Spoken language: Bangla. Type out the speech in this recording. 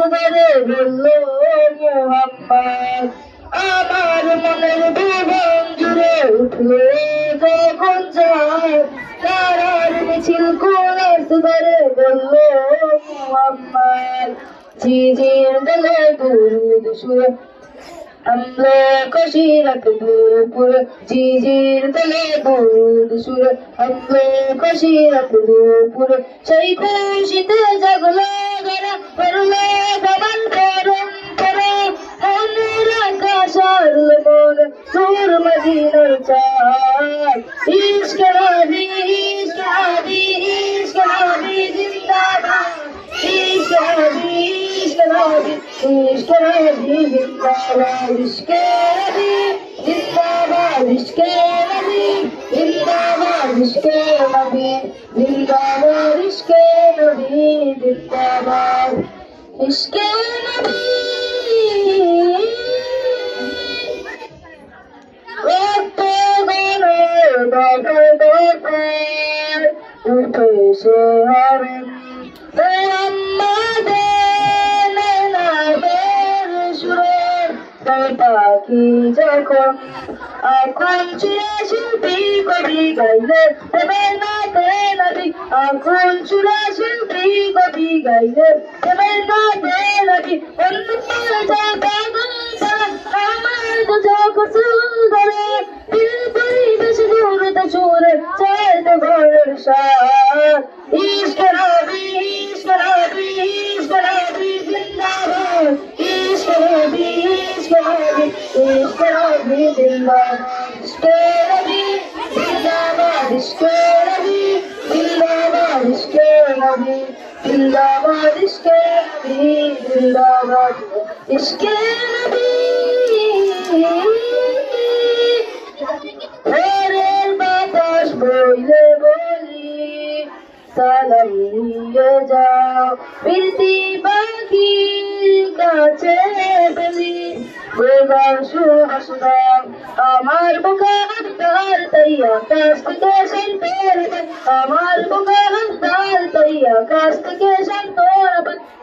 তোমারে বললো মোহাম্মদ। আমার মনের ভুবন জুড়ে উঠলো যখন যায় তারার মিছিল করে তোমারে বললো মোহাম্মদ। ঝিঝির দলে দুরুদ সুরে আমরা খুশি রাখবো পুরো, ঝিঝির দলে দুরুদ সুরে আমরা খুশি রাখবো পুরো। সেই খুশিতে জাগলো গলা পড়লো গগন পরম্পরা, মনের আকাশ আরলো মন নূর মদিনার চাঁদ। ইশক নবী ইশক নবী ইশক নবী জিন্দাবাদ, ইশক নবী ইশক নবী ইশক নবী জিন্দাবাদ, ইশক নবী জিন্দাবাদ, ইশক নবী জিন্দাবাদ, ইশক নবী জিন্দাবাদ, ইশক নবী জিন্দাবাদ, ইশক নবী। উঠেছে হরেন পাখি যখন এখন চুরা শিল্পী কবি গাইলে তবে না নবী, এখন চুরা শিল্পী কবি গাইলে তবে না নবী। আমার তো যখন সুন্দরে দিল পরিবেশ দূরত সুরে চাইতে ঘরের সার। ইশক নবী ইশক নবী ইশক নবী জিন্দাবাদ, ইশক নবী ইশক নবী ইশক নবী জিন্দাবাদ, ইশক নবী জিন্দাবাদ, ইশক নবী জিন্দাবাদ, ইশক নবী জিন্দাবাদ, ইশক নবী জিন্দাবাদ, ইশক নবী। ভোরের বাতাস বইলে বলি সালাম নিয়ে যাও, প্রীতি পাখির কাছে বলি বেগান সুহাস দাও। আমার বুকে হাততাল তাই আকাশ থেকে শান্তির, আমার বুকে হাততাল তাই আকাশ থেকে শান্ত